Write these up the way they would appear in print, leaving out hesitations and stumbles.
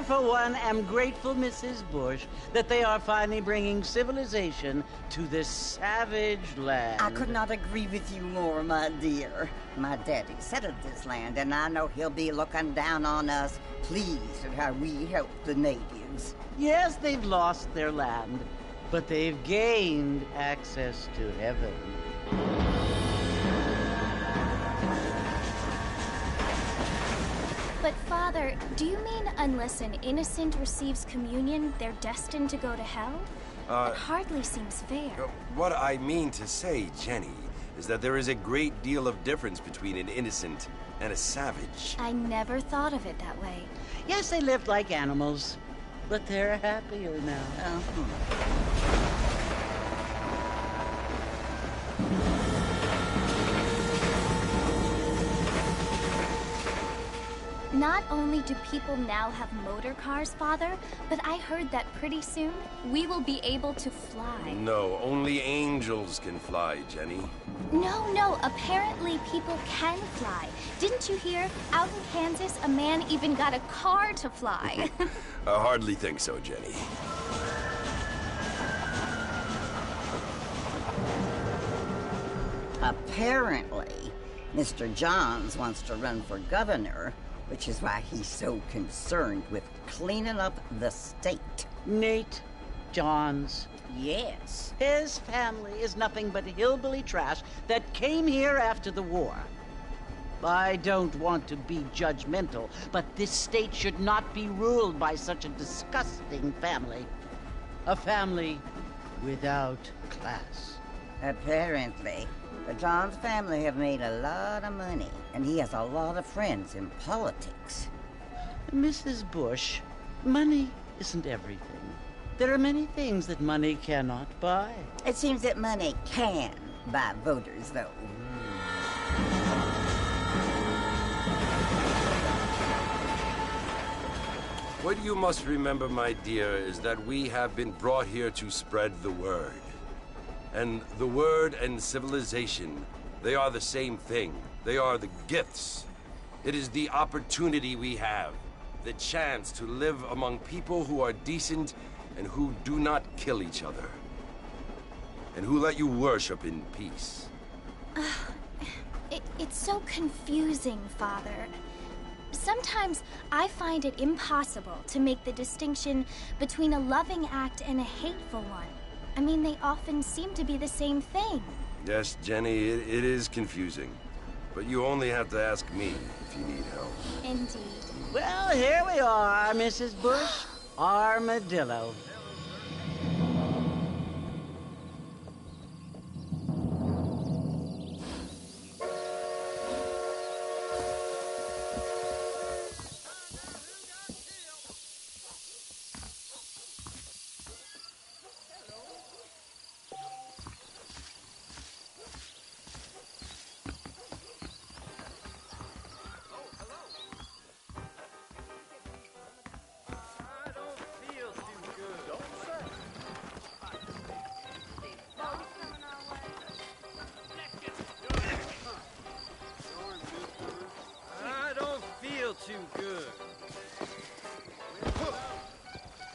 For one, am grateful, Mrs. Bush, that they are finally bringing civilization to this savage land. I could not agree with you more, my dear. My daddy settled this land, and I know he'll be looking down on us, pleased at how we help the natives. Yes, they've lost their land, but they've gained access to heaven. But Father, do you mean unless an innocent receives communion, they're destined to go to hell? It hardly seems fair. What I mean to say, Jenny, is that there is a great deal of difference between an innocent and a savage. I never thought of it that way. Yes, they lived like animals, but they're happier now. Not only do people now have motor cars, Father, but I heard that pretty soon we will be able to fly. No, only angels can fly, Jenny. No, apparently people can fly. Didn't you hear? Out in Kansas, a man even got a car to fly. I hardly think so, Jenny. Apparently, Mr. Johns wants to run for governor, which is why he's so concerned with cleaning up the state. Nate Johns. Yes. His family is nothing but hillbilly trash that came here after the war. I don't want to be judgmental, but this state should not be ruled by such a disgusting family. A family without class. Apparently. The Johns family have made a lot of money, and he has a lot of friends in politics. Mrs. Bush, money isn't everything. There are many things that money cannot buy. It seems that money can buy voters, though. What you must remember, my dear, is that we have been brought here to spread the word. And the word and civilization, they are the same thing. They are the gifts. It is the opportunity we have, the chance to live among people who are decent and who do not kill each other. And who let you worship in peace. It's so confusing, Father. Sometimes I find it impossible to make the distinction between a loving act and a hateful one. I mean, they often seem to be the same thing. Yes, Jenny, it is confusing. But you only have to ask me if you need help. Indeed. Well, here we are, Mrs. Bush. Armadillo. Too good.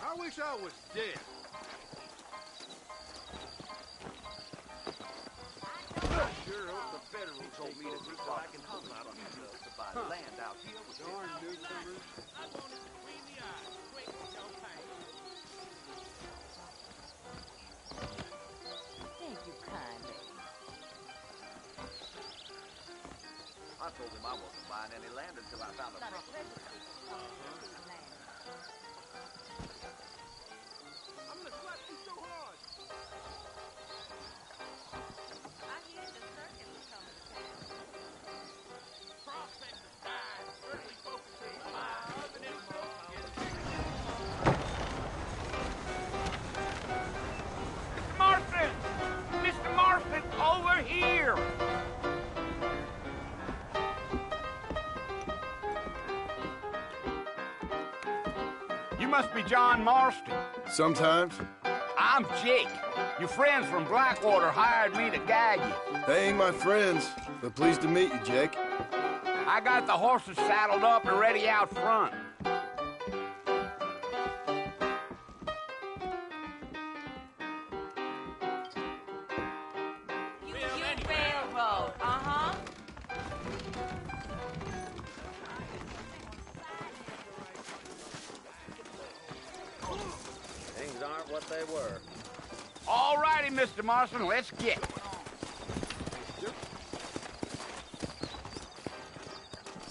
I wish I was dead. I sure hope the federals told me to do so I can hold out on myself to buy land out here with darn newcomers. I wanted to clean the eyes. Wait, no pain. Thank you kindly. I told him I wasn't buying any land until I found a property. I'm gonna slap you so hard. I hear the circus is coming to town. Prospectors died. Early focusing on my husband and focus. Mr. Marston! Mr. Marston, over here! You must be John Marston. Sometimes. I'm Jake. Your friends from Blackwater hired me to guide you. They ain't my friends, but pleased to meet you, Jake. I got the horses saddled up and ready out front. You railroad, uh-huh. Things aren't what they were. All righty, Mr. Marston, let's get it.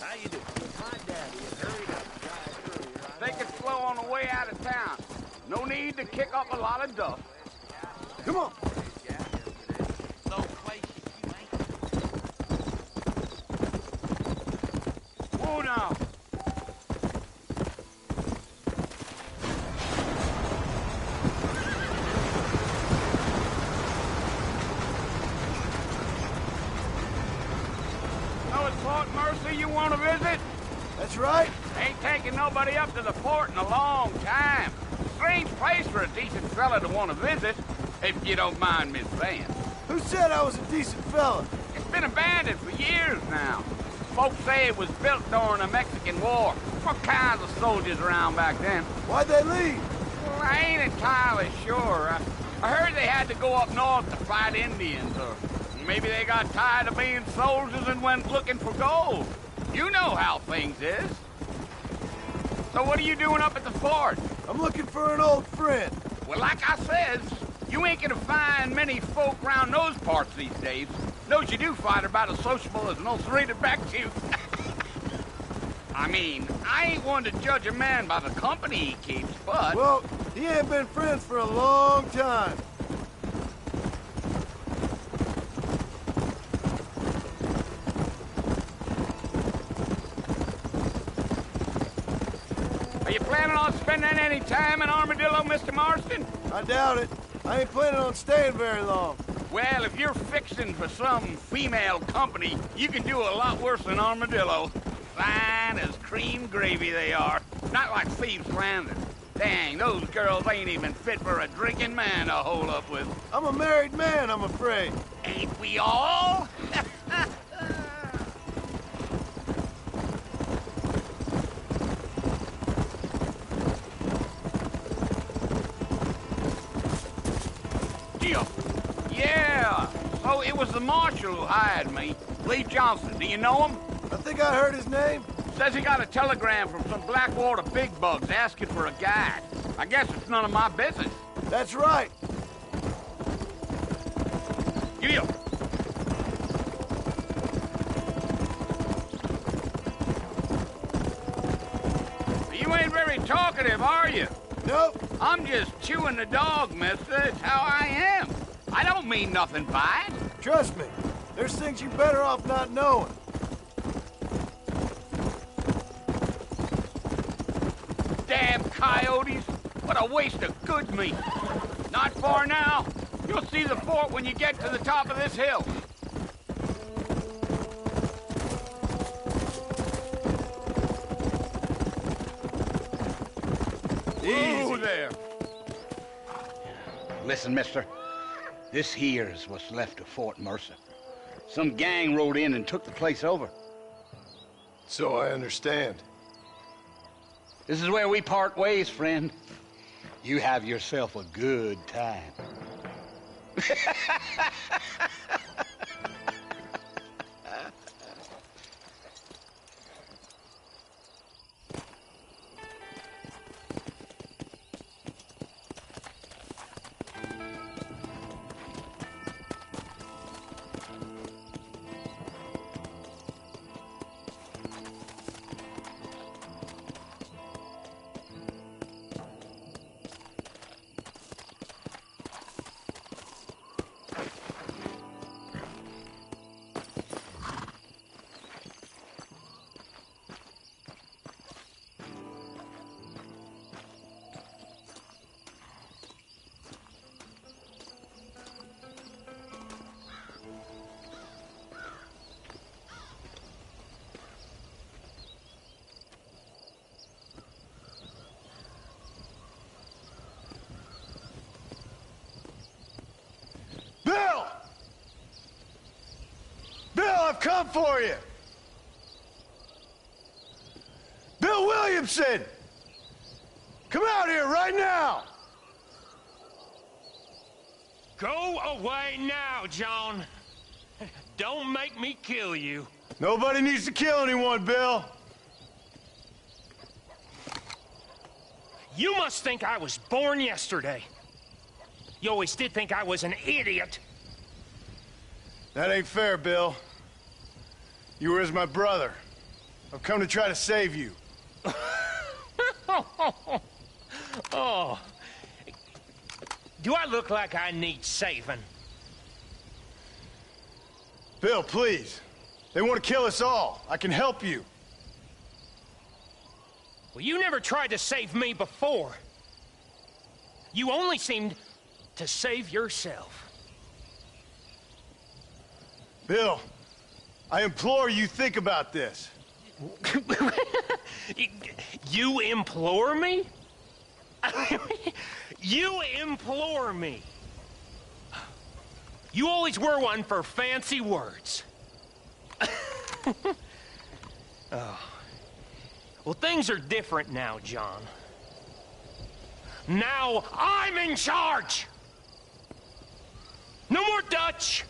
How you doing? My daddy had hurried up to drive earlier. Take it slow on the way out of town. No need to kick up a lot of dust. Come on. Whoa now. Know it's Port Mercy you want to visit? That's right. Ain't taking nobody up to the port in a long time. Strange place for a decent fella to want to visit, if you don't mind me saying. Who said I was a decent fella? It's been abandoned for years now. Folks say it was built during the Mexican War. What kinds of soldiers around back then? Why'd they leave? Well, I ain't entirely sure. I heard they had to go up north to fight Indians, or maybe they got tired of being soldiers and went looking for gold. You know how things is. So what are you doing up at the fort? I'm looking for an old friend. Well, like I says, you ain't gonna find many folk round those parts these days. Those you do find are about as sociable as an ulcerated back tooth. I mean, I ain't one to judge a man by the company he keeps, but... Well, he ain't been friends for a long time. Are you planning on spending any time in Armadillo, Mr. Marston? I doubt it. I ain't planning on staying very long. Well, if you're fixing for some female company, you can do a lot worse than Armadillo. Fine as cream gravy they are. Not like Thieves' Landing. Dang, those girls ain't even fit for a drinking man to hole up with. I'm a married man, I'm afraid. Ain't we all? Yeah, so it was the marshal who hired me. Lee Johnson, do you know him? I think I heard his name. Says he got a telegram from some Blackwater big bugs asking for a guide. I guess it's none of my business. That's right. Giddy up. You ain't very talkative, are you? Nope. I'm just chewing the dog, mister. It's how I am. I don't mean nothing by it. Trust me. There's things you better off not knowing. Damn coyotes! What a waste of good meat! Not far now. You'll see the fort when you get to the top of this hill. Whoa there! Listen, mister. This here's what's left of Fort Mercer. Some gang rode in and took the place over. So I understand. This is where we part ways, friend. You have yourself a good time. Bill! Bill, I've come for you! Bill Williamson! Come out here right now! Go away now, John. Don't make me kill you. Nobody needs to kill anyone, Bill. You must think I was born yesterday. You always did think I was an idiot. That ain't fair, Bill. You were as my brother. I've come to try to save you. Oh. Do I look like I need saving? Bill, please. They want to kill us all. I can help you. Well, you never tried to save me before. You only seemed to save yourself. Bill, I implore you think about this. You implore me? You implore me. You always were one for fancy words. Oh. Well, things are different now, John. Now I'm in charge! No more Dutch!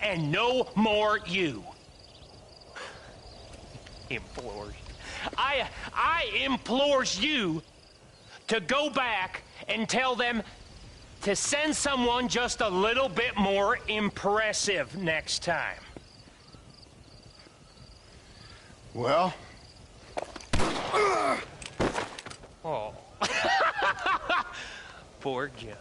And no more you. Implores. I implores you to go back and tell them to send someone just a little bit more impressive next time. Well? Oh. Poor John.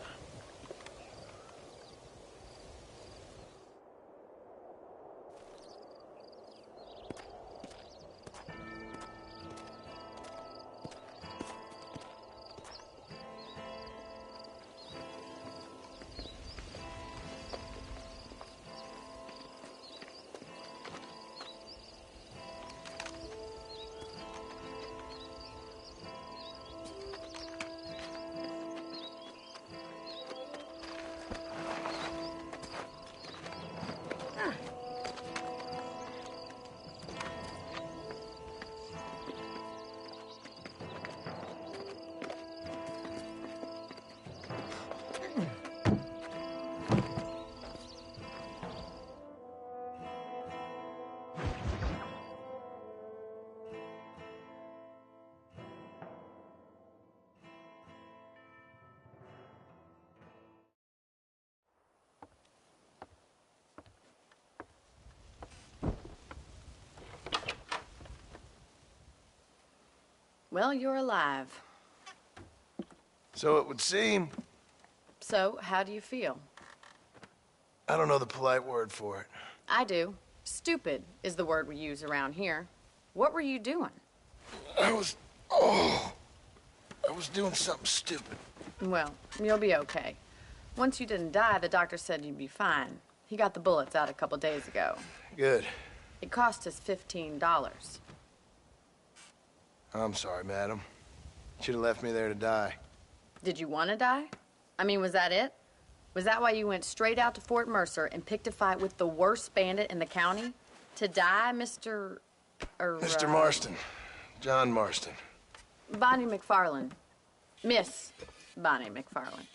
Well, you're alive. So it would seem. So, how do you feel? I don't know the polite word for it. I do. Stupid is the word we use around here. What were you doing? I was doing something stupid. Well, you'll be okay. Once you didn't die, the doctor said you'd be fine. He got the bullets out a couple days ago. Good. It cost us $15. I'm sorry, madam. Should have left me there to die. Did you want to die? I mean, was that it? Was that why you went straight out to Fort Mercer and picked a fight with the worst bandit in the county? To die, Mr. Mr. Marston. John Marston. Bonnie McFarland. Miss Bonnie McFarland.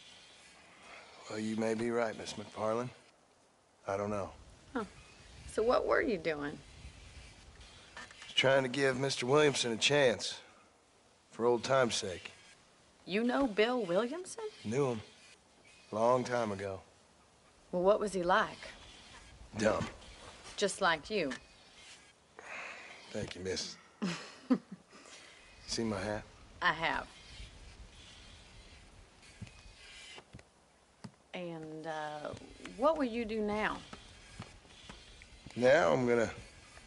Well, you may be right, Miss McFarland. I don't know. Huh. So what were you doing? Just trying to give Mr. Williamson a chance. For old time's sake. You know Bill Williamson? Knew him. Long time ago. Well, what was he like? Dumb. Just like you. Thank you, miss. See my hat? I have. And, what will you do now? Now I'm gonna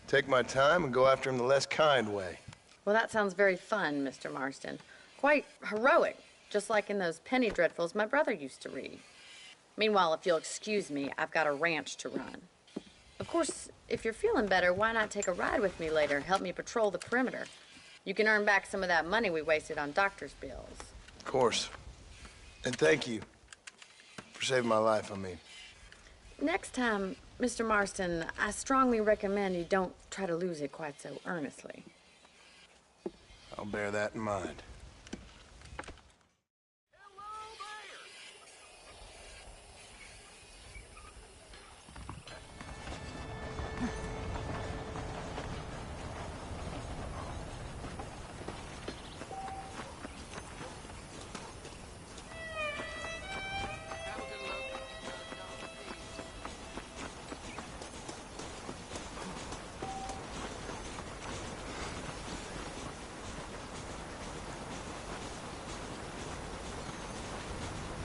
take my time and go after him the less kind way. Well, that sounds very fun, Mr. Marston. Quite heroic, just like in those penny dreadfuls my brother used to read. Meanwhile, if you'll excuse me, I've got a ranch to run. Of course, if you're feeling better, why not take a ride with me later? Help me patrol the perimeter. You can earn back some of that money we wasted on doctor's bills. Of course. And thank you for saving my life, I mean. Next time, Mr. Marston, I strongly recommend you don't try to lose it quite so earnestly. I'll bear that in mind.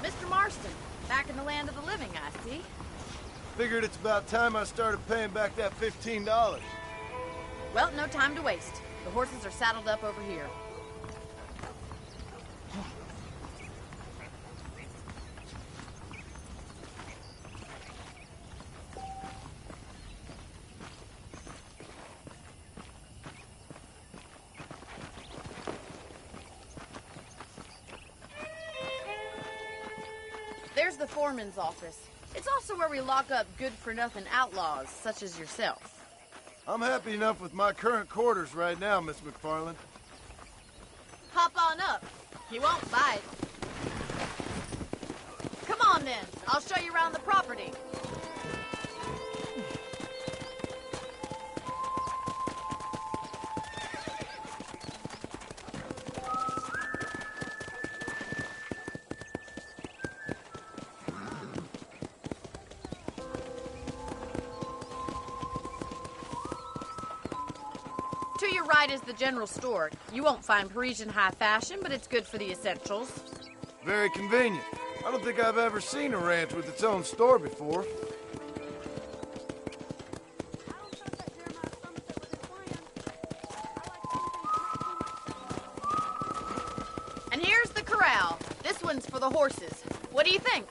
Mr. Marston, back in the land of the living, I see. Figured it's about time I started paying back that $15. Well, no time to waste. The horses are saddled up over here. There's the foreman's office. It's also where we lock up good-for-nothing outlaws, such as yourself. I'm happy enough with my current quarters right now, Miss McFarland. Hop on up. He won't bite. Come on, then. I'll show you around the property. To your right is the general store. You won't find Parisian high fashion, but it's good for the essentials. Very convenient. I don't think I've ever seen a ranch with its own store before. And here's the corral. This one's for the horses. What do you think?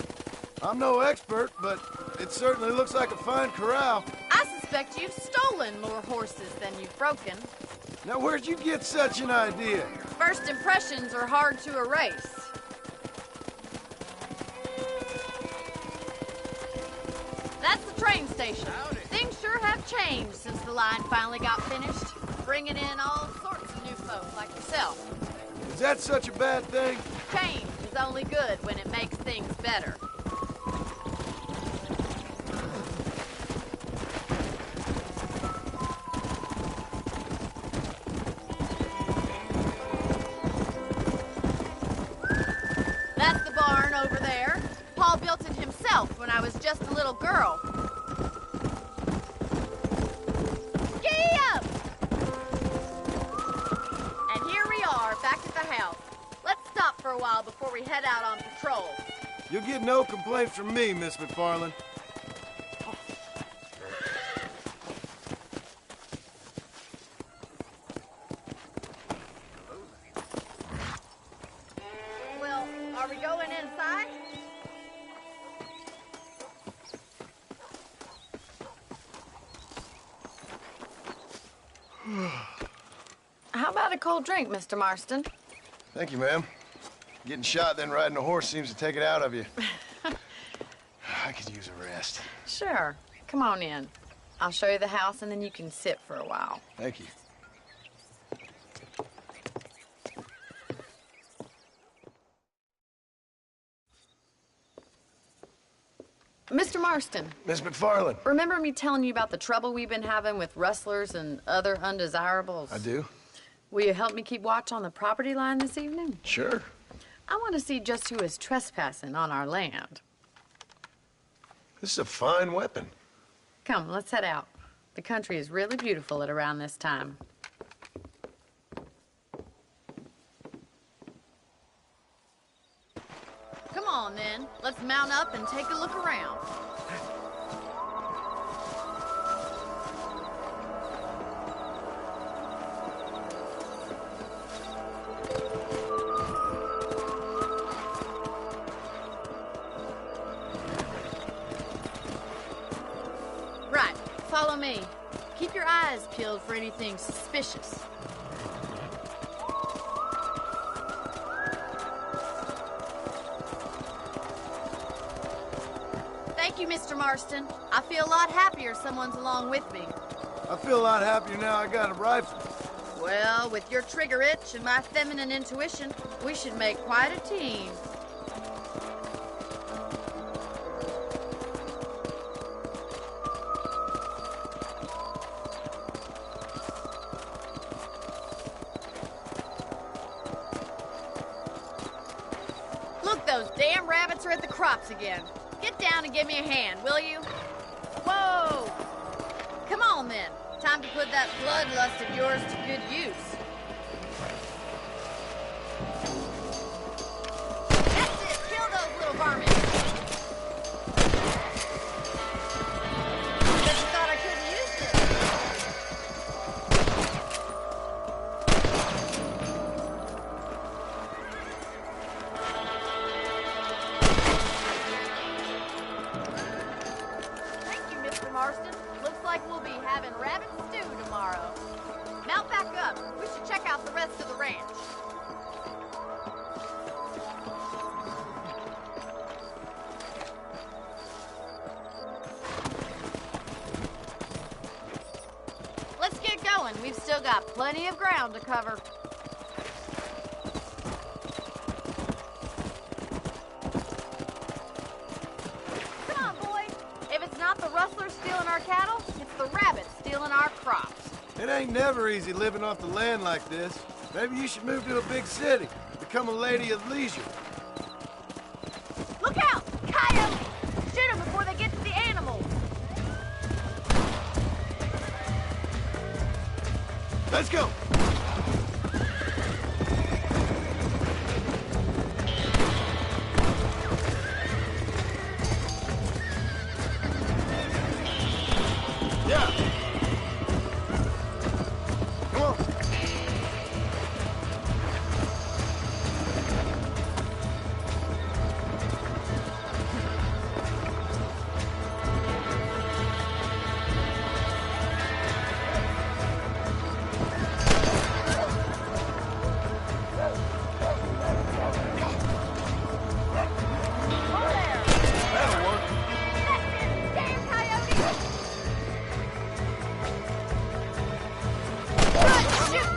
I'm no expert, but it certainly looks like a fine corral. I suspect you've stolen more horses than you've broken. Now, where'd you get such an idea? First impressions are hard to erase. That's the train station. Things sure have changed since the line finally got finished, bringing in all sorts of new folk like yourself. Is that such a bad thing? Change is only good when it makes things better. That's the barn over there. Paul built it himself when I was just a little girl. Giddy up! And here we are, back a while before we head out on patrol. You'll get no complaints from me, Miss McFarland. Well, are we going inside? How about a cold drink, Mr. Marston? Thank you, ma'am. Getting shot, then riding a horse seems to take it out of you. I could use a rest. Sure. Come on in. I'll show you the house, and then you can sit for a while. Thank you. Mr. Marston. Miss McFarland. Remember me telling you about the trouble we've been having with rustlers and other undesirables? I do. Will you help me keep watch on the property line this evening? Sure. I want to see just who is trespassing on our land. This is a fine weapon. Come, let's head out. The country is really beautiful at around this time. Come on, then. Let's mount up and take a look around. Right, follow me. Keep your eyes peeled for anything suspicious. Thank you, Mr. Marston. I feel a lot happier someone's along with me. I feel a lot happier now I got a rifle. Well, with your trigger itch and my feminine intuition, we should make quite a team. Look, those damn rabbits are at the crops again. Get down and give me a hand, will you? Whoa! Come on, then. Time to put that bloodlust of yours to good use. That's it! Kill those little varmints! Guess you thought I couldn't use this. Thank you, Mr. Marston. Looks like we'll be having rabbit stew tomorrow. Mount back up. We should check out the rest of the ranch. Let's get going. We've still got plenty of ground to cover. Come on, boys. If it's not the rustlers stealing our cattle, it's the rabbits stealing our crops. It ain't never easy living off the land like this. Maybe you should move to a big city. Become a lady of leisure. Look out! Coyotes! Shoot them before they get to the animals. Let's go! Yeah! Come on! That'll work. Damn coyotes! Good, shoot!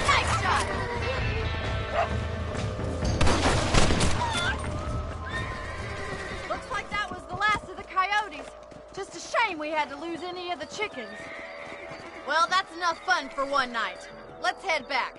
Nice shot! Looks like that was the last of the coyotes. Just a shame we had to lose any of the chickens. Well, that's enough fun for one night. Let's head back.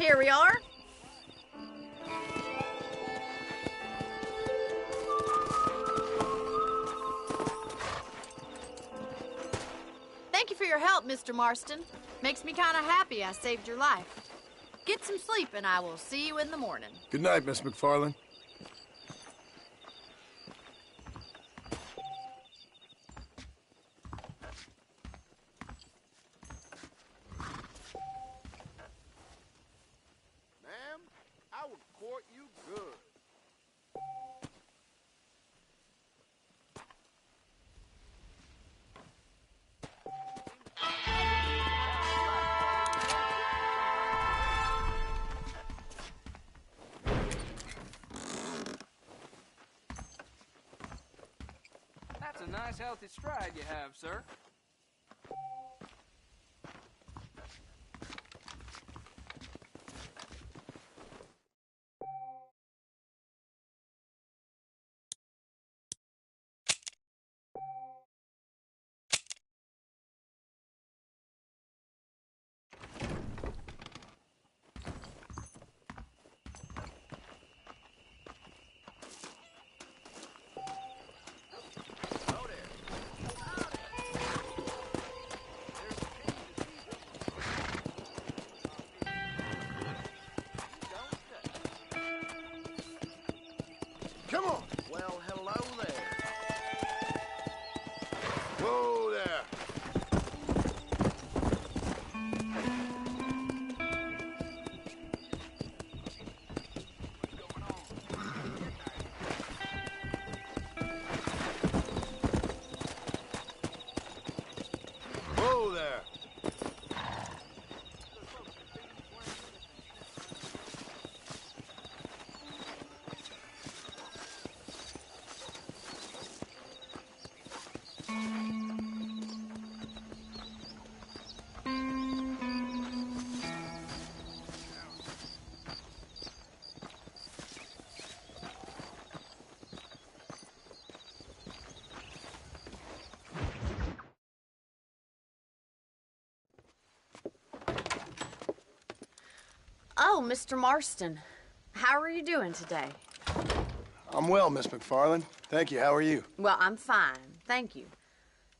Here we are. Thank you for your help, Mr. Marston. Makes me kind of happy I saved your life. Get some sleep, and I will see you in the morning. Good night, Miss McFarland. Ma'am, I will court you good. That's a nice, healthy stride you have, sir. Come on. Well, hello there. Whoa there. Whoa there. Oh, Mr. Marston. How are you doing today? I'm well, Miss McFarland. Thank you. How are you? Well, I'm fine. Thank you.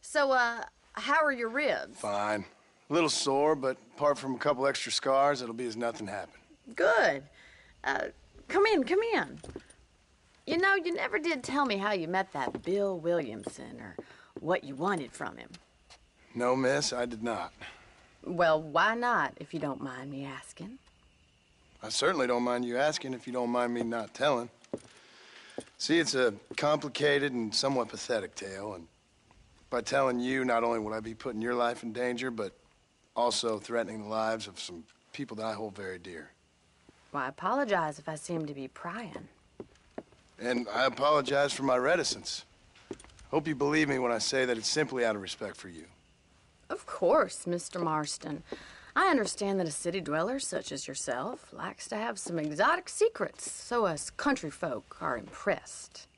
So, how are your ribs? Fine. A little sore, but apart from a couple extra scars, it'll be as nothing happened. Good. Come in, come in. You know, you never did tell me how you met that Bill Williamson or what you wanted from him. No, miss, I did not. Well, why not, if you don't mind me asking? I certainly don't mind you asking if you don't mind me not telling. See, it's a complicated and somewhat pathetic tale, and by telling you, not only would I be putting your life in danger, but also threatening the lives of some people that I hold very dear. Well, I apologize if I seem to be prying. And I apologize for my reticence. Hope you believe me when I say that it's simply out of respect for you. Of course, Mr. Marston. I understand that a city dweller such as yourself likes to have some exotic secrets, so us country folk are impressed.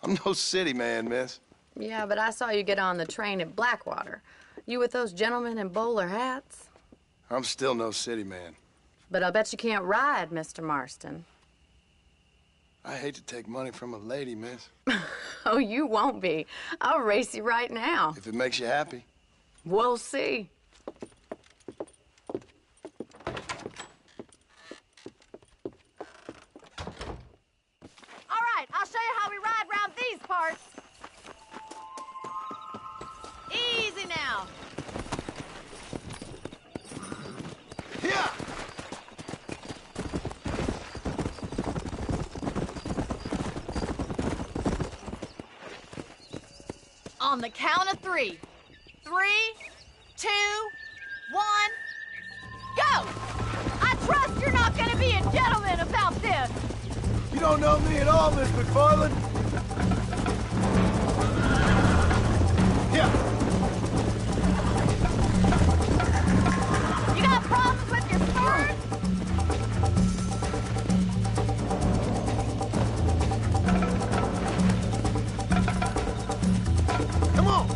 I'm no city man, miss. Yeah, but I saw you get on the train at Blackwater. You with those gentlemen in bowler hats? I'm still no city man. But I'll bet you can't ride, Mr. Marston. I hate to take money from a lady, miss. Oh, you won't be. I'll race you right now. If it makes you happy. We'll see. All right, I'll show you how we ride round these parts. Easy now. Yeah! On the count of 3. 3, 2, 1, go! I trust you're not gonna be a gentleman about this. You don't know me at all, Miss McFarland. Yeah. You got problems with your spurs? Come on.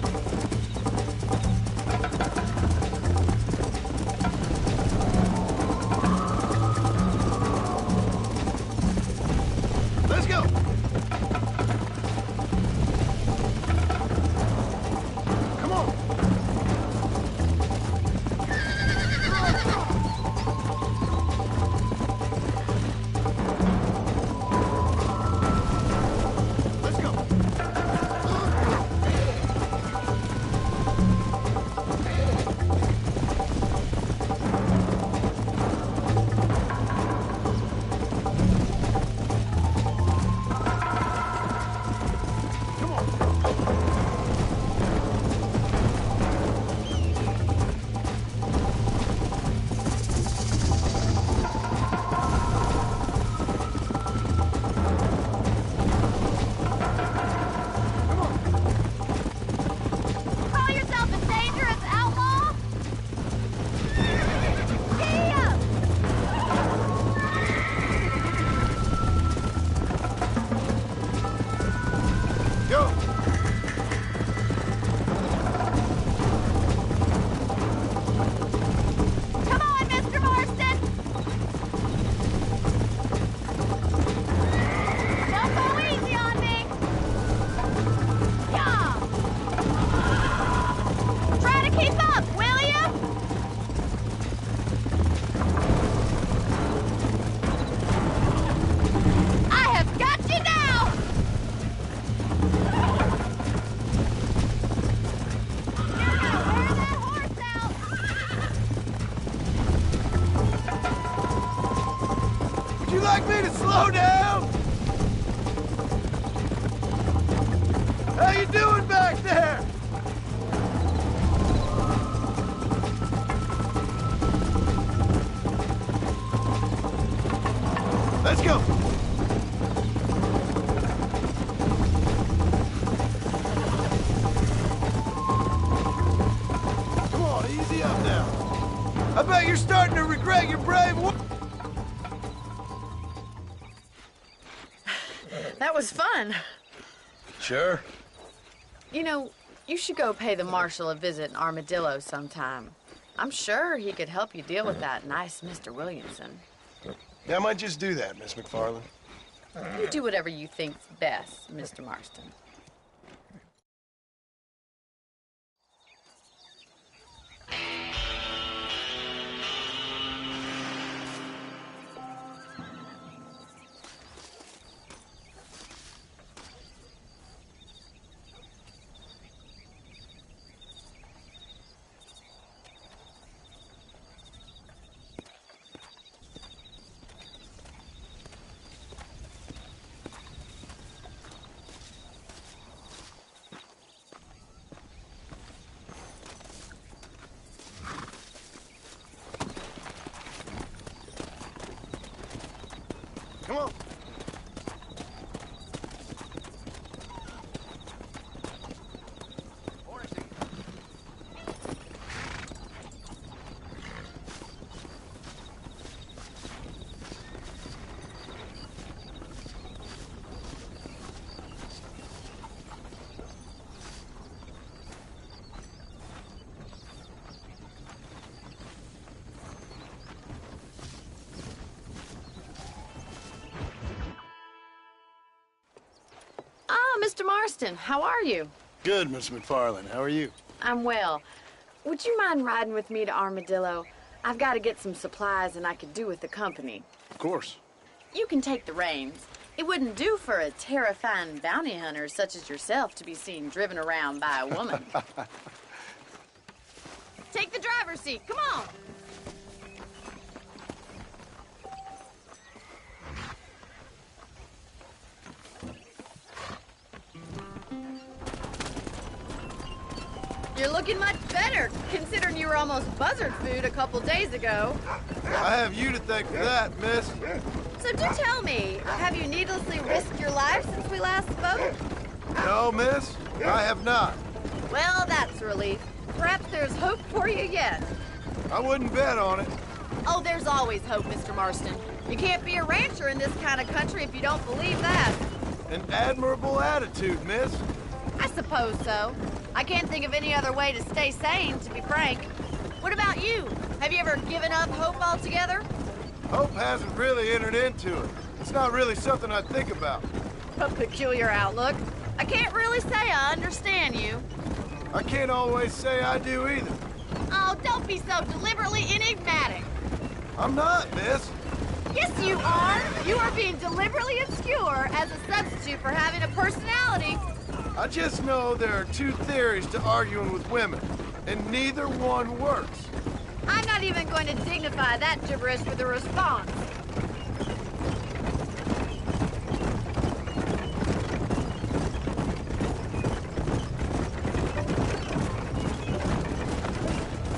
like me to slow down? How you doing back there? Let's go. Come on, easy up now. I bet you're starting to regret your brave work. That was fun. Sure. You know, you should go pay the Marshal a visit in Armadillo sometime. I'm sure he could help you deal with that nice Mr. Williamson. Yeah, I might just do that, Miss McFarland. You do whatever you think's best, Mr. Marston. Come on. Mr. Marston, how are you? Good, Miss McFarland. How are you? I'm well. Would you mind riding with me to Armadillo? I've got to get some supplies and I could do with the company. Of course. You can take the reins. It wouldn't do for a terrifying bounty hunter such as yourself to be seen driven around by a woman. Take the driver's seat. Come on. You're looking much better, considering you were almost buzzard food a couple days ago. I have you to thank for that, miss. So do tell me, have you needlessly risked your life since we last spoke? No, miss, I have not. Well, that's a relief. Perhaps there's hope for you yet. I wouldn't bet on it. Oh, there's always hope, Mr. Marston. You can't be a rancher in this kind of country if you don't believe that. An admirable attitude, miss. I suppose so. I can't think of any other way to stay sane, to be frank. What about you? Have you ever given up hope altogether? Hope hasn't really entered into it. It's not really something I think about. A peculiar outlook. I can't really say I understand you. I can't always say I do either. Oh, don't be so deliberately enigmatic. I'm not, miss. Yes, you are. You are being deliberately obscure as a substitute for having a personality. I just know there are two theories to arguing with women, and neither one works. I'm not even going to dignify that gibberish with a response.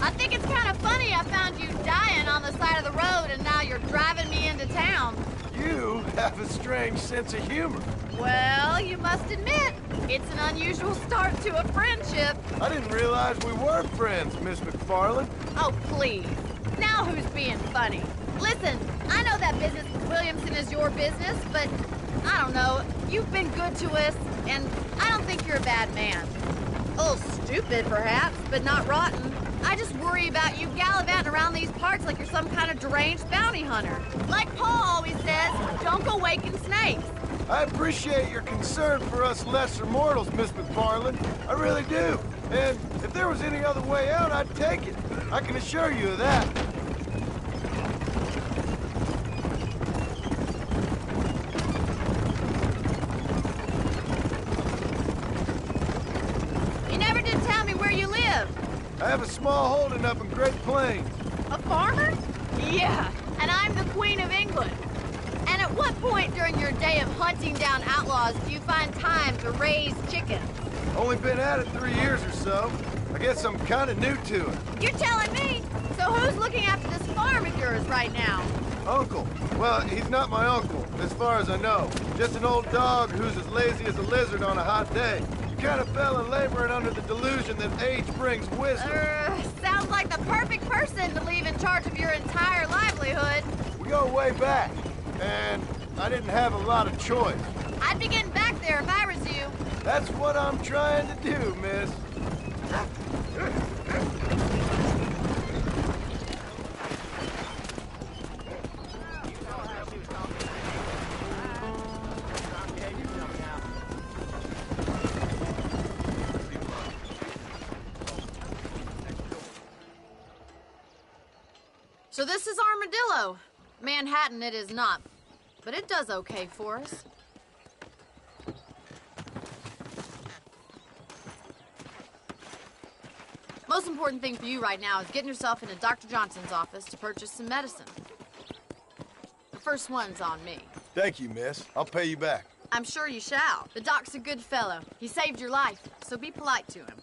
I think it's kind of funny I found you dying on the side of the road and now you're driving me into town. You have a strange sense of humor. Well, you must admit, it's an unusual start to a friendship. I didn't realize we were friends, Miss McFarland. Oh, please. Now who's being funny? Listen, I know that business with Williamson is your business, but I don't know. You've been good to us, and I don't think you're a bad man. A little stupid, perhaps, but not rotten. I just worry about you gallivanting around these parts like you're some kind of deranged bounty hunter. Like Paul always says, don't go waking snakes. I appreciate your concern for us lesser mortals, Miss McFarland. I really do. And if there was any other way out, I'd take it. I can assure you of that. You never did tell me where you live. I have a small holding up in Great Plains. A farmer? Yeah, and I'm the Queen of England. And it At what point during your day of hunting down outlaws do you find time to raise chickens? Only been at it 3 years or so. I guess I'm kind of new to it. You're telling me? So who's looking after this farm of yours right now? Uncle. Well, he's not my uncle, as far as I know. Just an old dog who's as lazy as a lizard on a hot day. The kind of fella laboring under the delusion that age brings wisdom. Sounds like the perfect person to leave in charge of your entire livelihood. We go way back, and I didn't have a lot of choice. I'd be getting back there if I was you. That's what I'm trying to do, miss. So this is Armadillo. Manhattan it is not, but it does okay for us. Most important thing for you right now is getting yourself into Dr. Johnson's office to purchase some medicine. The first one's on me. Thank you, miss. I'll pay you back. I'm sure you shall. The doc's a good fellow. He saved your life, so be polite to him.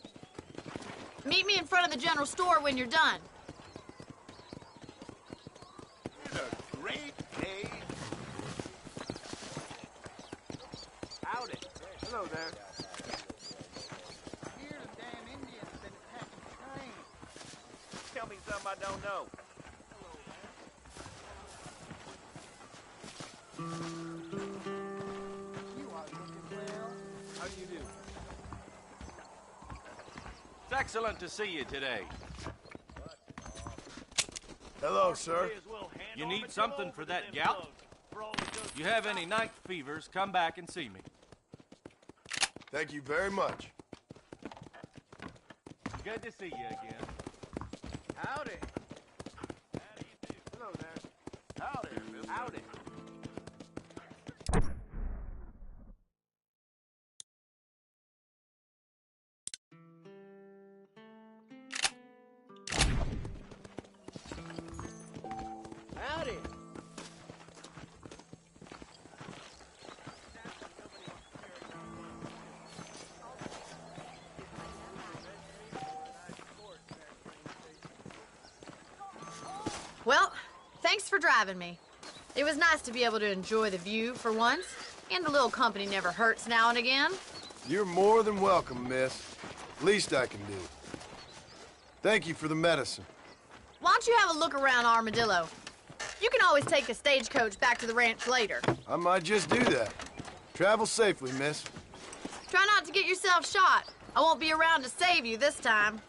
Meet me in front of the general store when you're done. Great day. Howdy. Hello there. Hear the damn Indians been attacking the train. Tell me something I don't know. You are looking well. How do you do? It's excellent to see you today. Hello, sir. You need something for that gout? You have any night fevers, come back and see me. Thank you very much. Good to see you again. Howdy. Hello there. Howdy. Howdy. Howdy. Well, thanks for driving me. It was nice to be able to enjoy the view for once, and a little company never hurts now and again. You're more than welcome, miss. Least I can do. Thank you for the medicine. Why don't you have a look around Armadillo? You can always take a stagecoach back to the ranch later. I might just do that. Travel safely, miss. Try not to get yourself shot. I won't be around to save you this time.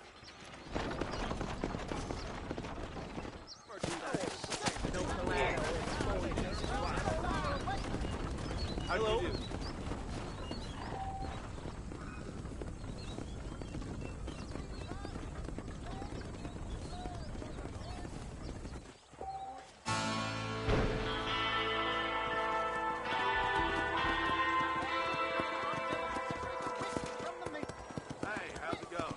Hello. Hey, how's it going?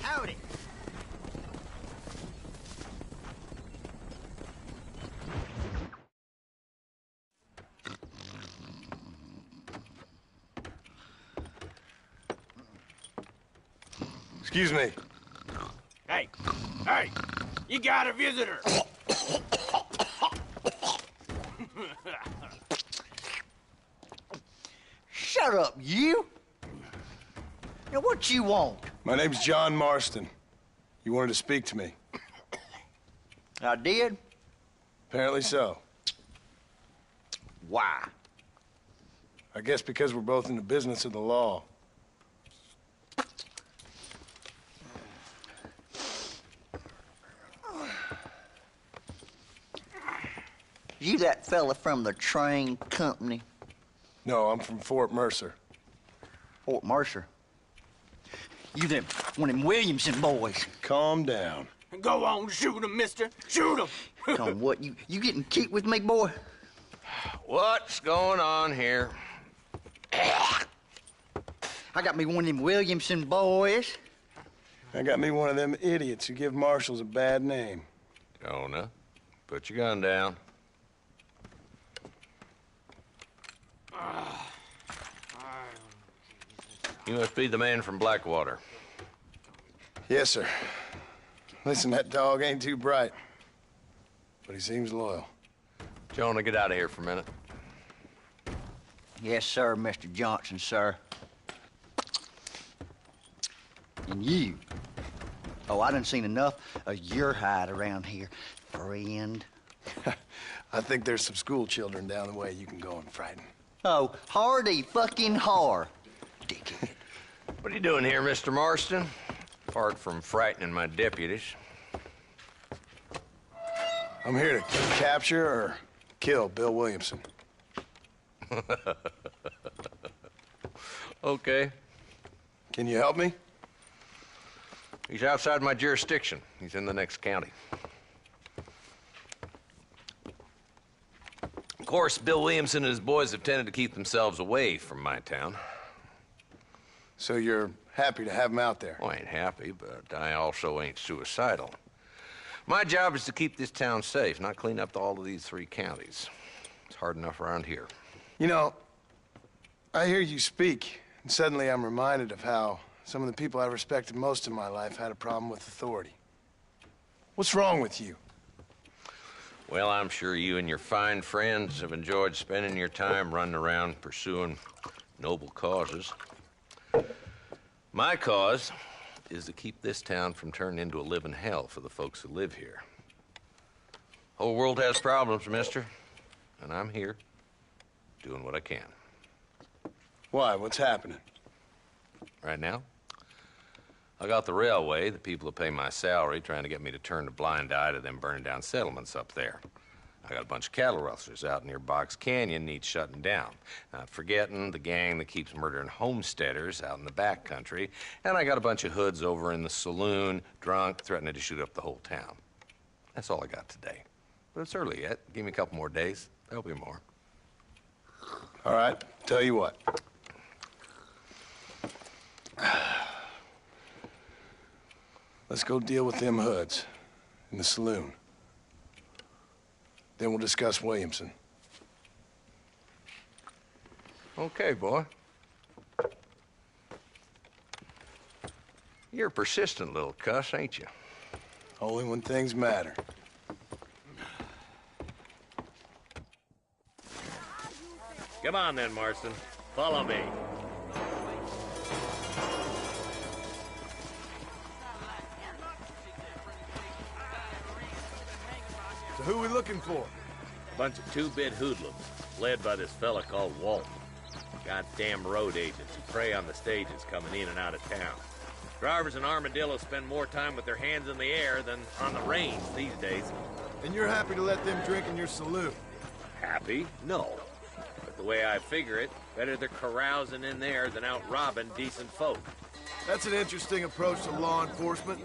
Howdy. Excuse me. Hey, hey, you got a visitor. Shut up, you! Now, what you want? My name's John Marston. You wanted to speak to me. I did? Apparently so. Why? I guess because we're both in the business of the law. You that fella from the train company? No, I'm from Fort Mercer. Fort Mercer? You them, one of them Williamson boys. Calm down. Go on, shoot him, mister. Shoot him. Come on, what, you getting kicked with me, boy? What's going on here? I got me one of them Williamson boys. I got me one of them idiots who give marshals a bad name. Jonah, put your gun down. You must be the man from Blackwater. Yes, sir. Listen, that dog ain't too bright, but he seems loyal. Jonah, get out of here for a minute. Yes, sir, Mr. Johnson, sir. And you. Oh, I done seen enough of your hide around here, friend. I think there's some school children down the way you can go and frighten. Oh, hardy fucking har. Dickhead. What are you doing here, Mr. Marston? Apart from frightening my deputies. I'm here to capture or kill Bill Williamson. Okay. Can you help me? He's outside my jurisdiction. He's in the next county. Of course, Bill Williamson and his boys have tended to keep themselves away from my town. So you're happy to have him out there? Well, I ain't happy, but I also ain't suicidal. My job is to keep this town safe, not clean up all of these 3 counties. It's hard enough around here. You know, I hear you speak, and suddenly I'm reminded of how some of the people I respected most in my life had a problem with authority. What's wrong with you? Well, I'm sure you and your fine friends have enjoyed spending your time running around pursuing noble causes. My cause is to keep this town from turning into a living hell for the folks who live here. Whole world has problems, mister, and I'm here doing what I can. Why? What's happening? Right now, I got the railway, the people who pay my salary, trying to get me to turn a blind eye to them burning down settlements up there. I got a bunch of cattle rustlers out near Box Canyon needs shutting down. Not forgetting the gang that keeps murdering homesteaders out in the back country. And I got a bunch of hoods over in the saloon, drunk, threatening to shoot up the whole town. That's all I got today. But it's early yet. Give me a couple more days. There'll be more. All right, tell you what. Let's go deal with them hoods in the saloon. Then we'll discuss Williamson. Okay, boy. You're a persistent little cuss, ain't you? Only when things matter. Come on then, Marston. Follow me. So who are we looking for? Bunch of two-bit hoodlums, led by this fella called Walton. Goddamn road agents who prey on the stages coming in and out of town. Drivers in Armadillo spend more time with their hands in the air than on the reins these days. And you're happy to let them drink in your saloon? Happy? No. But the way I figure it, better they're carousing in there than out robbing decent folk. That's an interesting approach to law enforcement.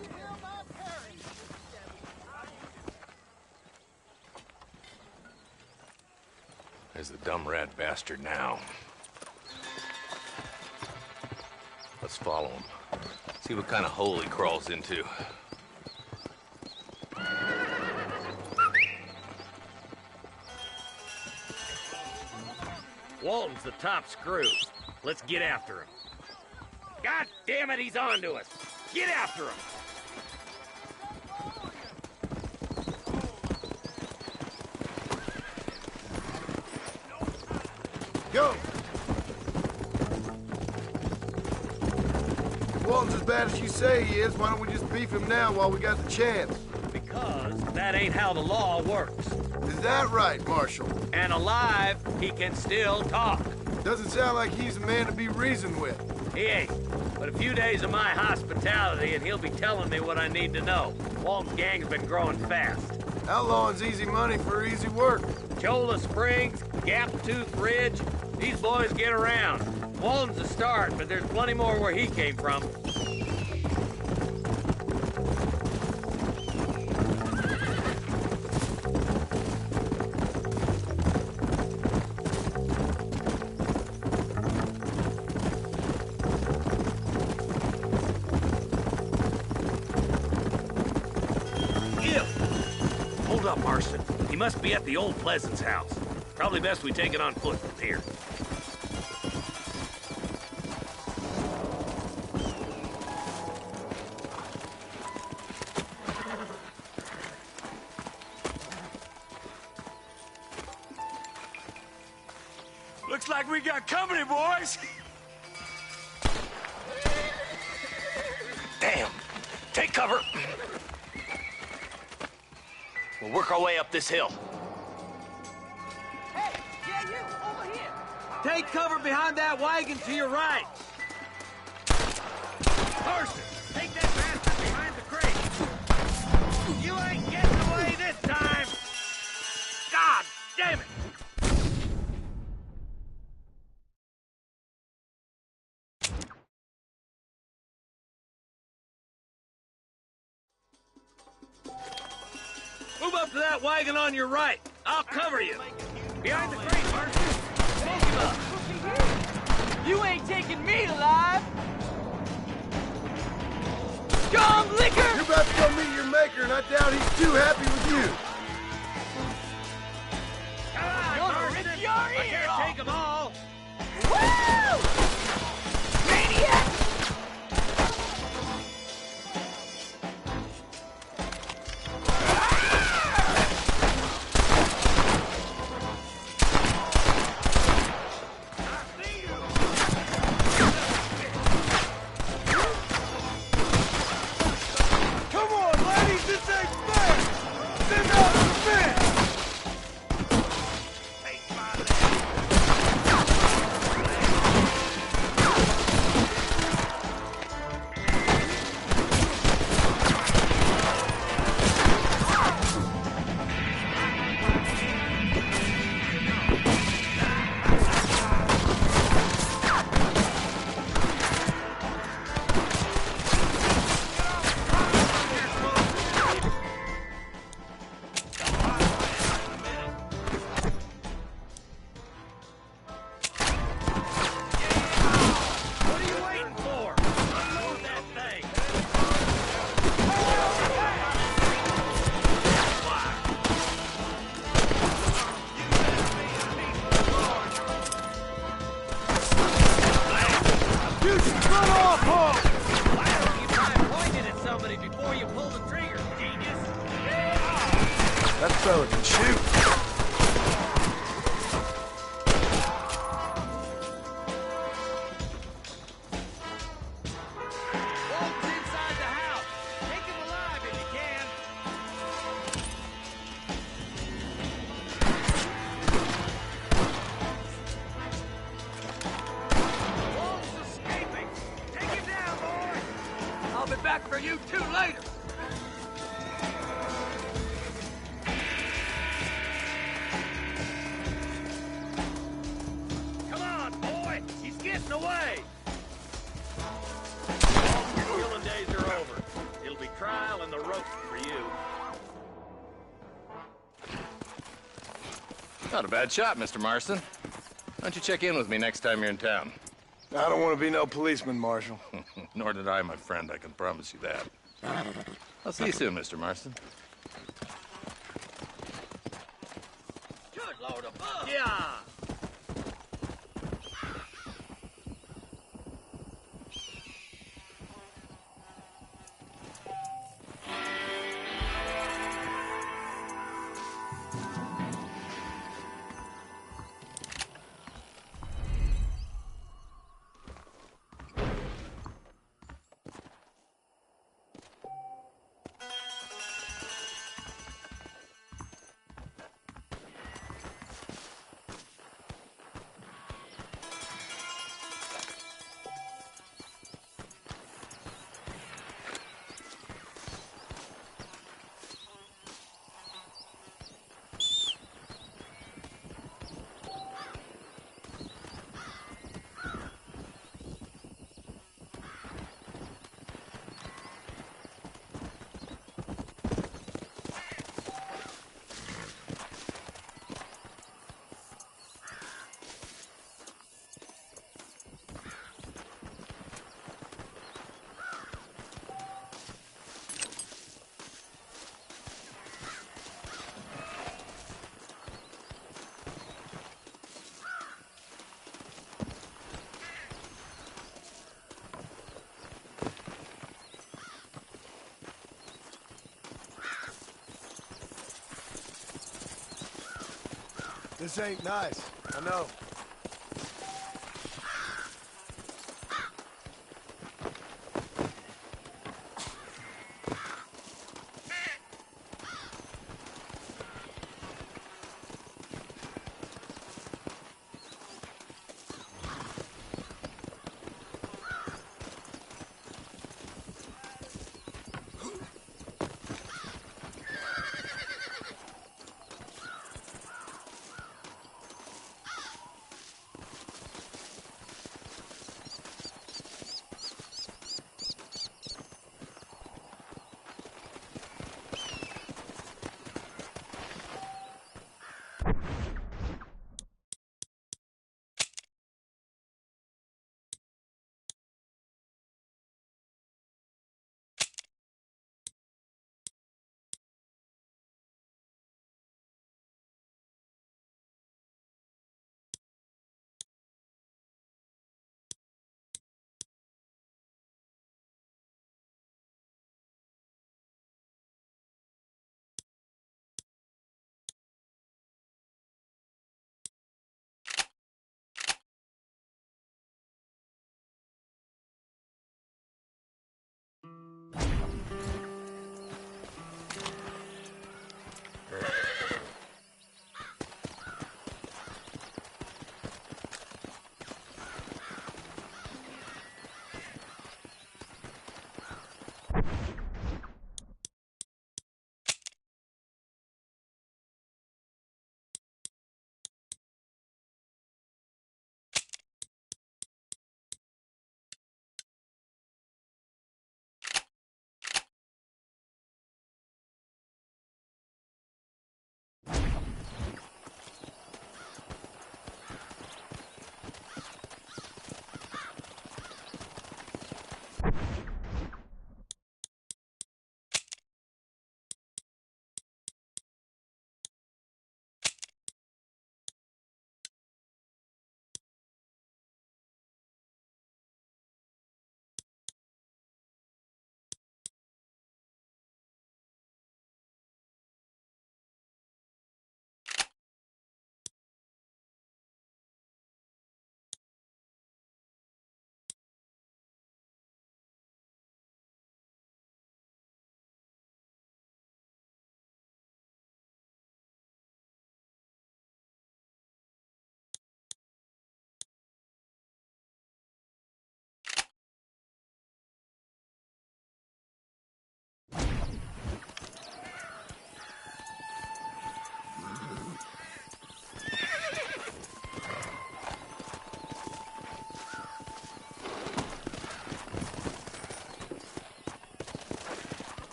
There's the dumb rat bastard now. Let's follow him. See what kind of hole he crawls into. Walton's the top screw. Let's get after him. God damn it, he's on to us. Get after him. Go! If Walton's as bad as you say he is, why don't we just beef him now while we got the chance? Because that ain't how the law works. Is that right, Marshal? And alive, he can still talk. Doesn't sound like he's a man to be reasoned with. He ain't. But a few days of my hospitality and he'll be telling me what I need to know. Walton's gang's been growing fast. Outlawing's easy money for easy work. Cholla Springs, Gap Tooth Ridge, these boys get around. Walton's a start, but there's plenty more where he came from. Hold up, Marston. He must be at the old Pleasance house. Probably best we take it on foot from here. Looks like we got company, boys. Damn! Take cover! We'll work our way up this hill. Hey, yeah, you, over here. Take cover behind that wagon to your right. Marston, take that bastard behind the crate. You ain't getting away this time. God damn it! Move up to that wagon on your right. I'll cover you. Behind the crate, Marston. Smoke him up. You ain't taking me alive. Strong liquor! You're about to go meet your maker, and I doubt he's too happy with you. Come on, Marston. I can't take them all. Woo! Maniac! That fella can shoot. Walt's inside the house. Take him alive if you can. Walt's escaping. Take him down, boy. I'll be back for you two later. Away! Your killing days are over. It'll be trial and the rope for you. Not a bad shot, Mr. Marston. Why don't you check in with me next time you're in town? I don't want to be no policeman, Marshal. Nor did I, my friend. I can promise you that. I'll see you soon, Mr. Marston. Good Lord above! Yeah! This ain't nice. I know.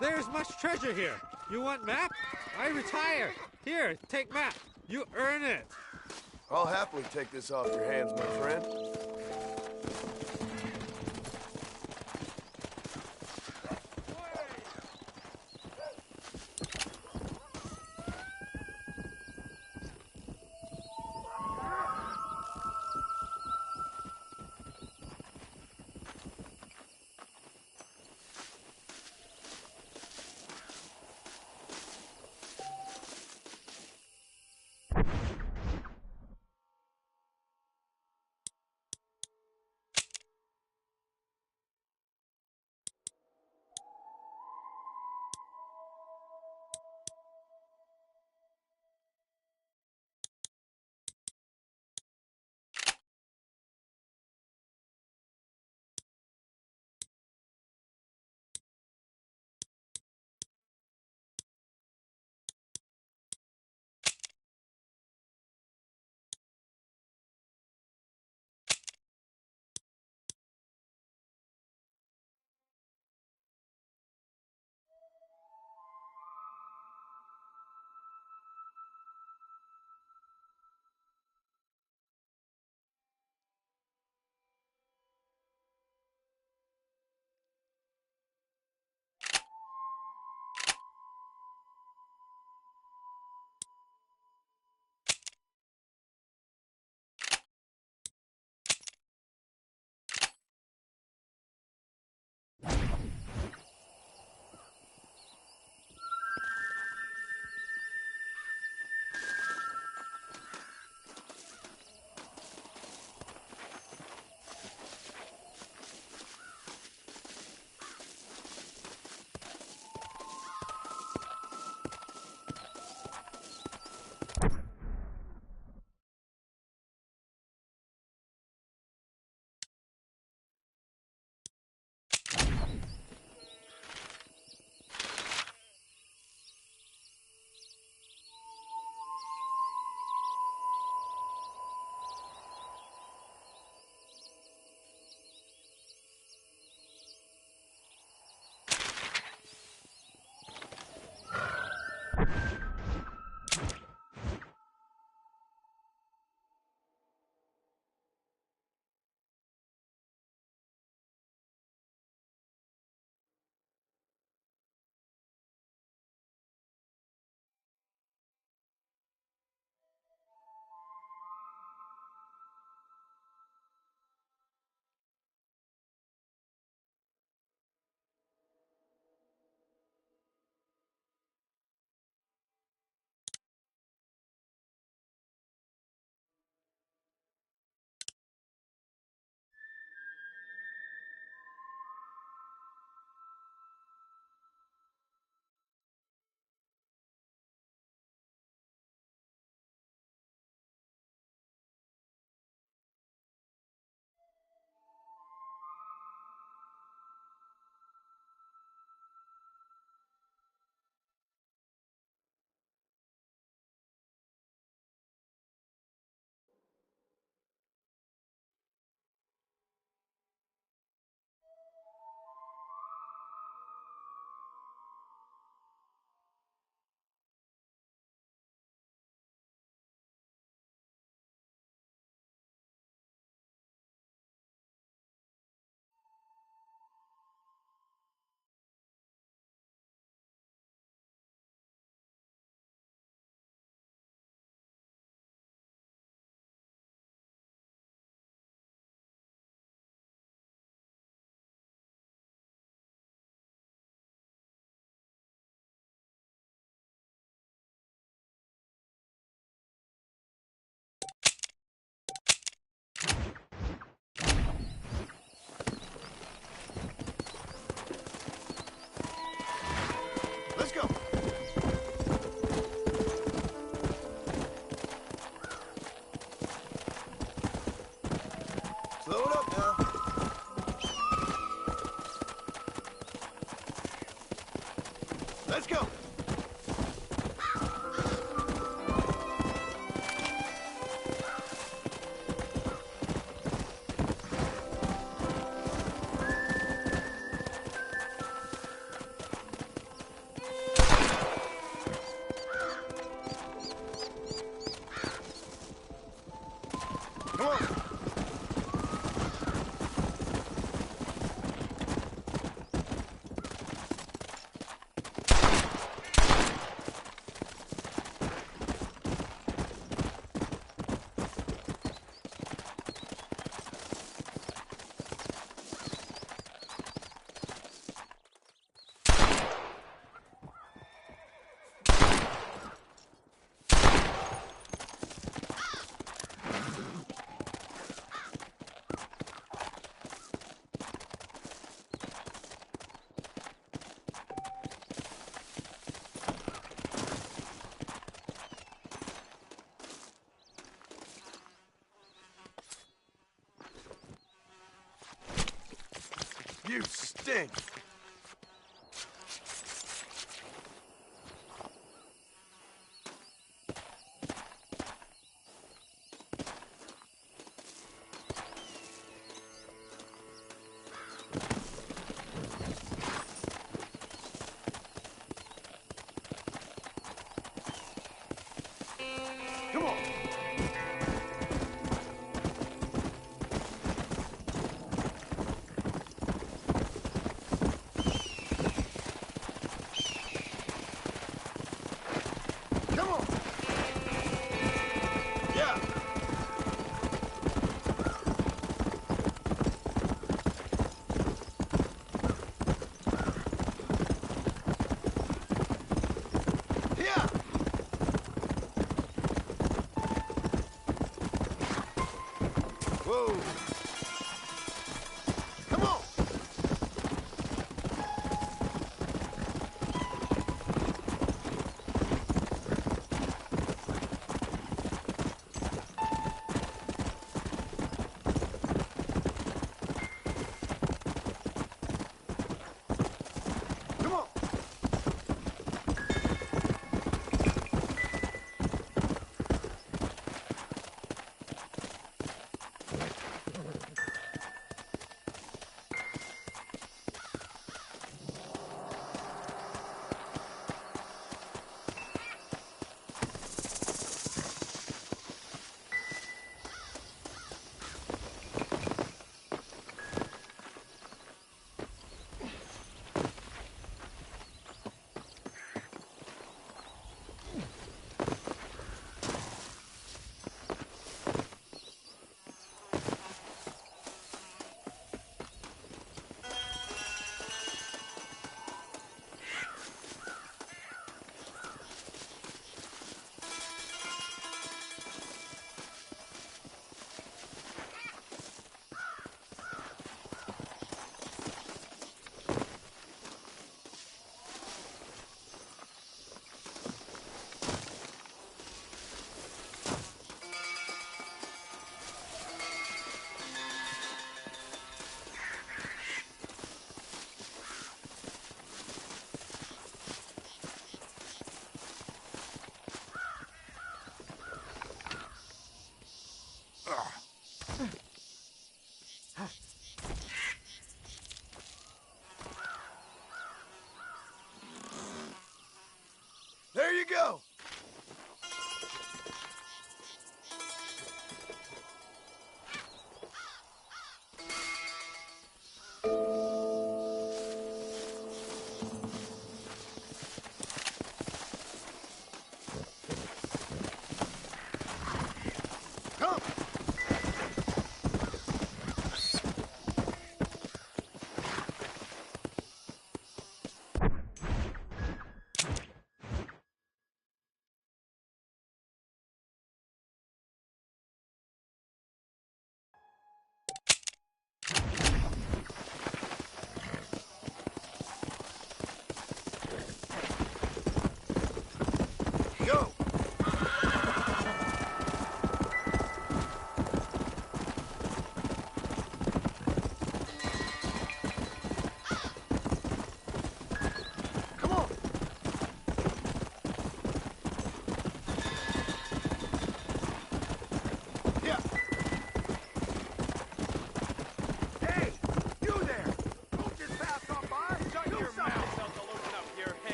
There's much treasure here. You want map? I retire. Here, take map. You earn it. I'll happily take this off your hands, my friend. You stink. Come on.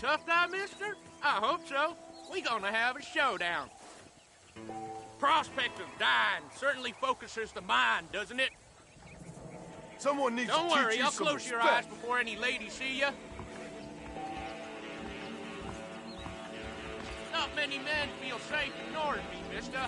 Tough guy, mister? I hope so. We gonna have a showdown. Prospect of dying certainly focuses the mind, doesn't it? Someone needs Don't to worry, teach you I'll some close your respect. eyes before any ladies see you. Not many men feel safe ignoring me, mister.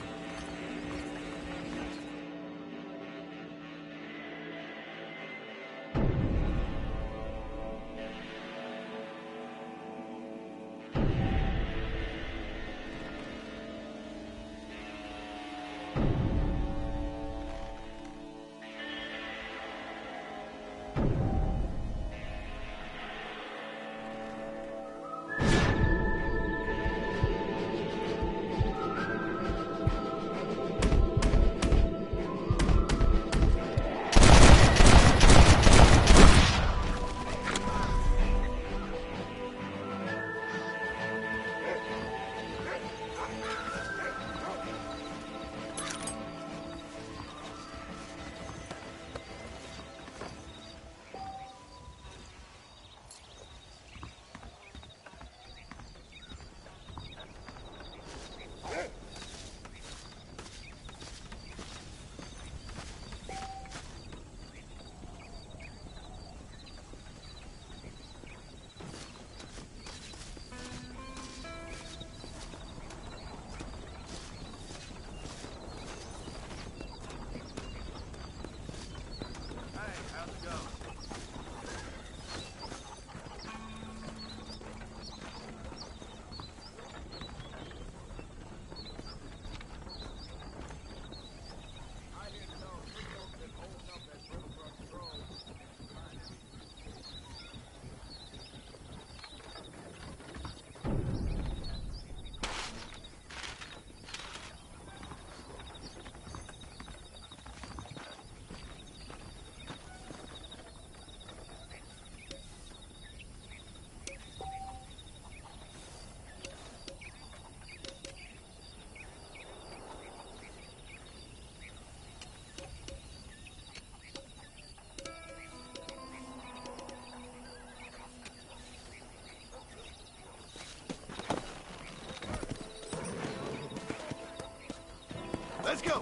Let's go.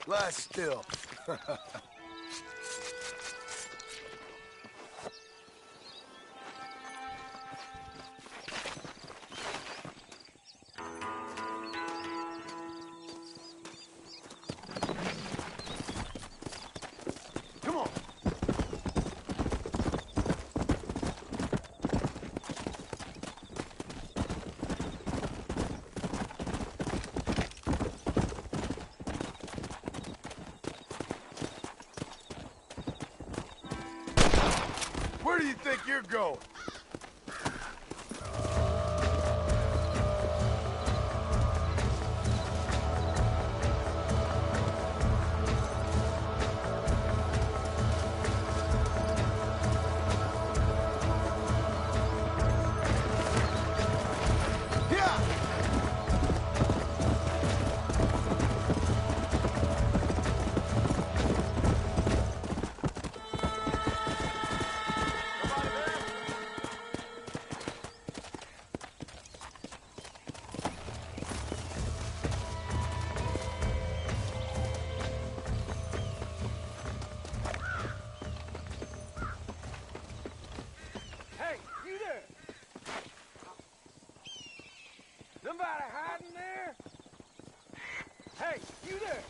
Lie still. Come on. Where do you think you're going? Hey, you there! Somebody hiding there? Hey, you there!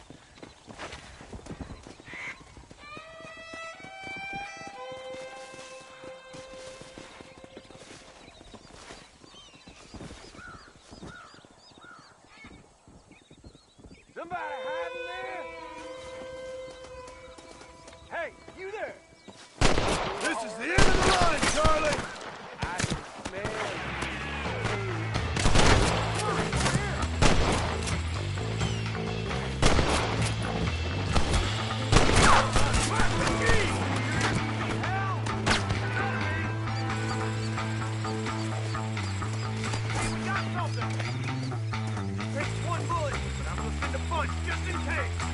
Somebody hiding there? Hey, you there! This is the end of the line, Charlie! I can smell Just in case!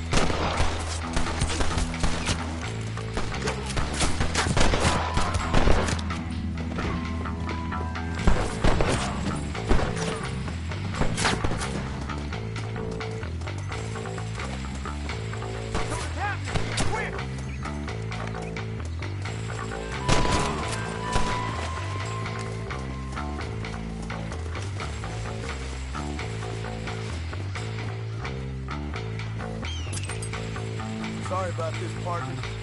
Sorry about this, partner.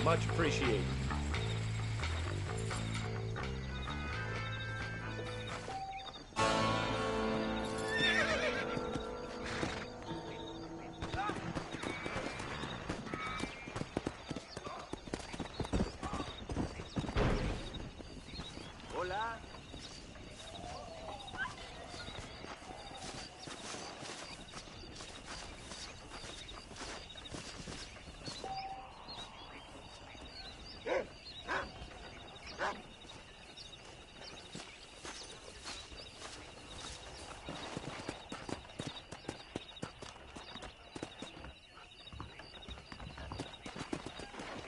Much appreciated. Hola.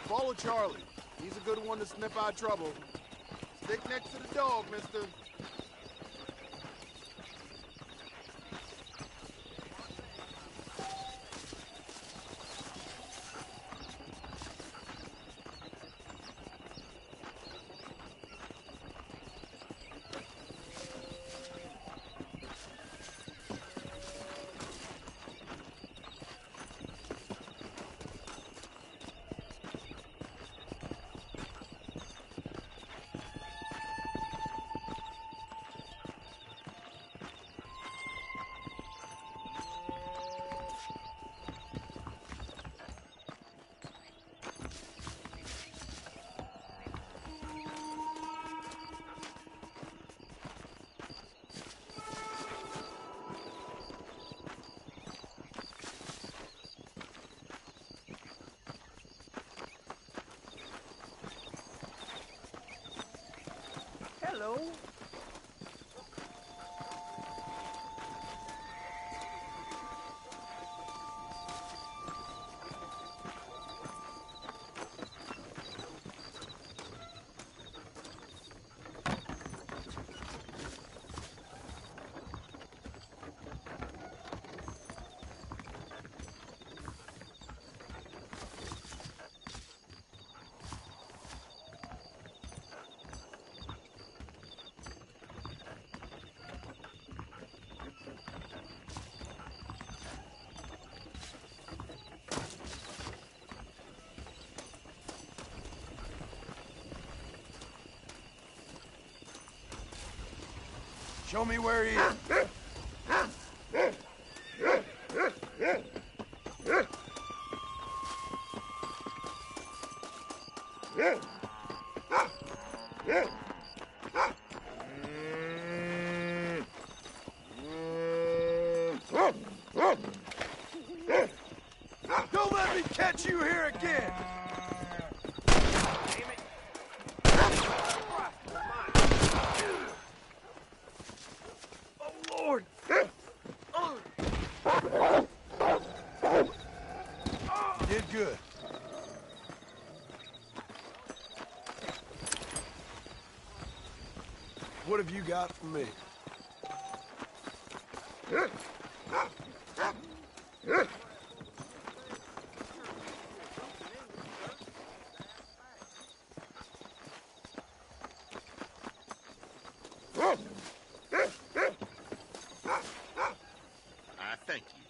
Follow Charlie. He's a good one to sniff out trouble. Stick next to the dog, mister. Hello. Show me where he is. Don't let me catch you here again! Lord! Did good. What have you got for me? I thank you.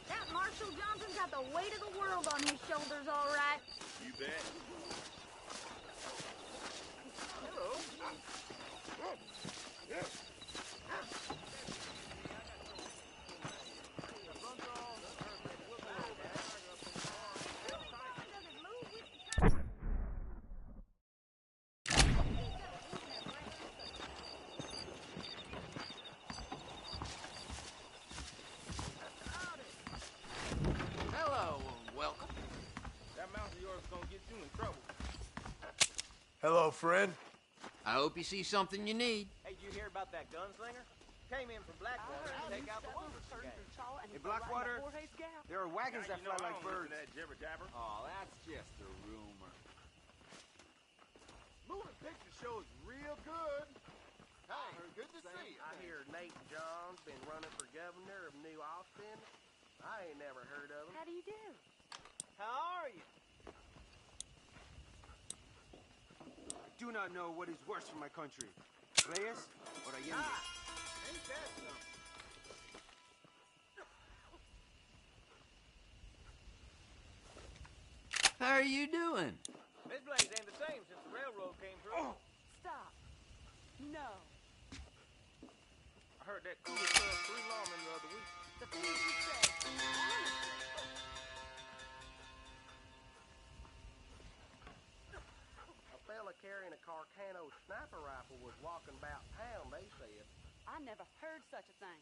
That Marshall Johnson's got the weight of the world on his shoulders, all right. You bet. Hello, and welcome. That mouth of yours is gonna get you in trouble. Hello, friend. I hope you see something you need. Hey, did you hear about that gunslinger? Came in from Blackwater to take out the Wilkerson gang. In Blackwater, there are wagons that fly like birds. That jibber jabber. Oh, that's just a rumor. Moving picture show is real good. Hey, good to see you. I hear Nate John's been running for governor of New Austin. I ain't never heard of him. How do you do? How are you? I do not know what is worse for my country, Reyes or Allende. How are you doing? This place ain't the same since the railroad came through. Oh, stop. No. I heard that cooler served 3 lawmen the other week. The things you say, honestly. A fella carrying a Carcano sniper rifle was walking about town, they said. I never heard such a thing.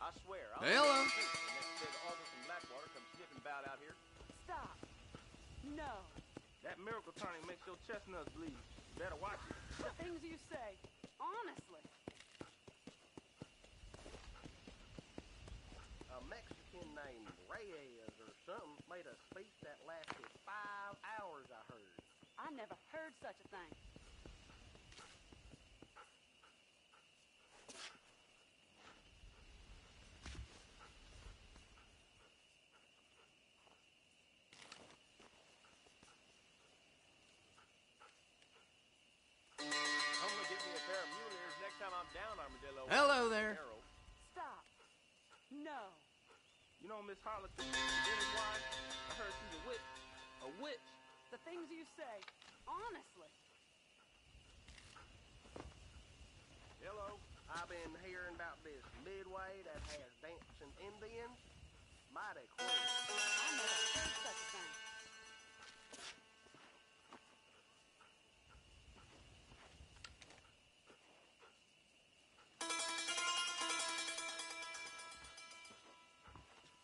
I swear. Hello. Next day the Arthur from Blackwater comes sniffing about out here. Stop. No. That miracle tonic makes your chestnuts bleed. You better watch it. The things you say, honestly. A Mexican named Reyes or something made a speech that lasted 5 hours, I heard. I never heard such a thing. I'm gonna get me a pair of mule ears next time I'm down Armadillo. Hello there. Stop. No. You know Miss Harlequin, Dennis wife? I heard she's a witch. A witch? The things you say, honestly. Hello. I've been hearing about this Midway that has dancing Indians. Mighty cool. I never heard such a thing.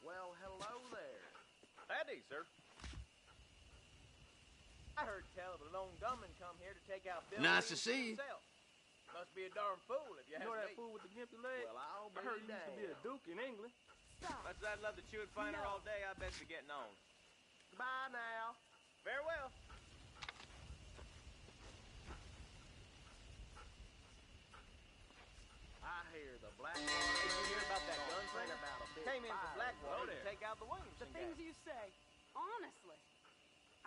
Well, hello there. Howdy, sir. I heard tell of a lone gunman come here to take out Bill Nice to Reeves see you. himself. Must be a darn fool if you You ask know that me. fool with the gimpy leg? Well, I'll I heard he used to be a damned. duke in England. Stop. Much as I'd love to chew and find her No. all day, I bet you're getting on. Goodbye now. Farewell. I hear the Blackwater. Did you hear about that gun thing thing? about a big Came in from fire. Blackwater to There. take out the Williamson The things gang. you say, honestly.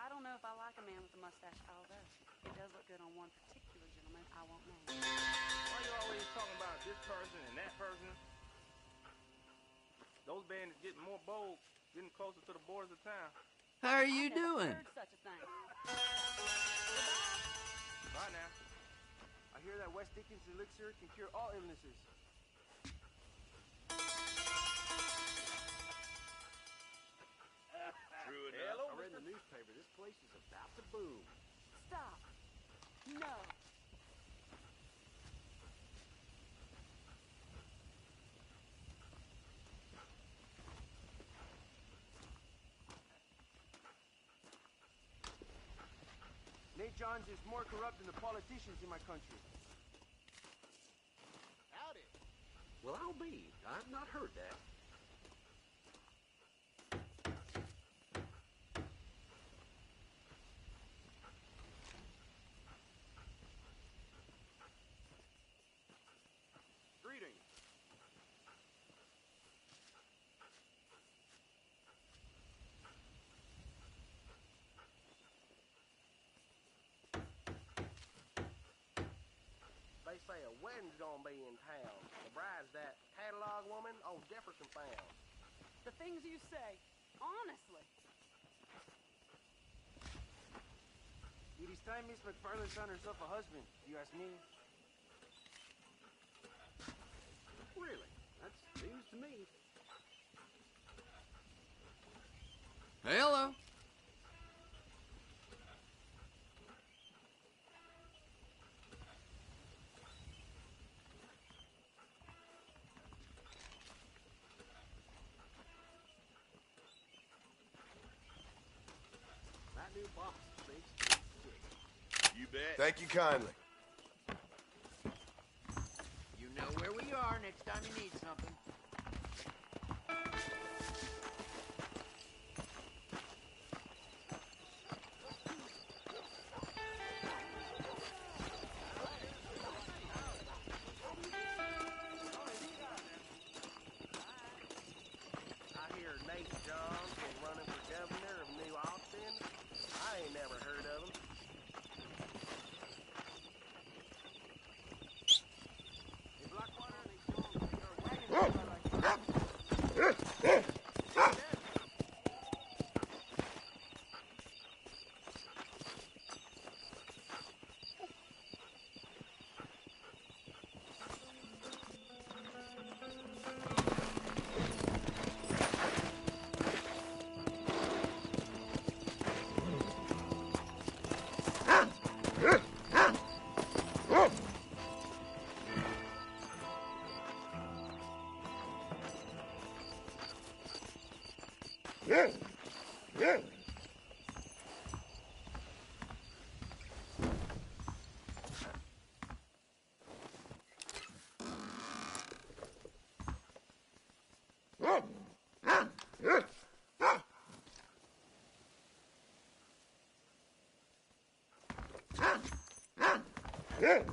I don't know if I like a man with a mustache, although it does look good on one particular gentleman I won't name. Why you always talking about this person and that person? Those bandits getting more bold, getting closer to the borders of town. How are you Never doing? heard such a thing. Bye now. I hear that West Dickens elixir can cure all illnesses. True enough. Hello, I read in the newspaper. This place is about to boom. Stop. No. Nate Johns is more corrupt than the politicians in my country. Howdy. Well, I'll be. I've not heard that. Greetings. They say a wedding's gonna be in town. The bride's that catalog woman old Jefferson found. The things you say, honestly. It is time Miss McFarland found herself a husband, if you ask me. Really? That's news to me. Hello. That new boss thinks it's sick. You bet. Thank you kindly. You know where we are next time you need something. St. John's been running for governor of New Austin? I ain't never heard of him. Hey, Blackwater, Yeah.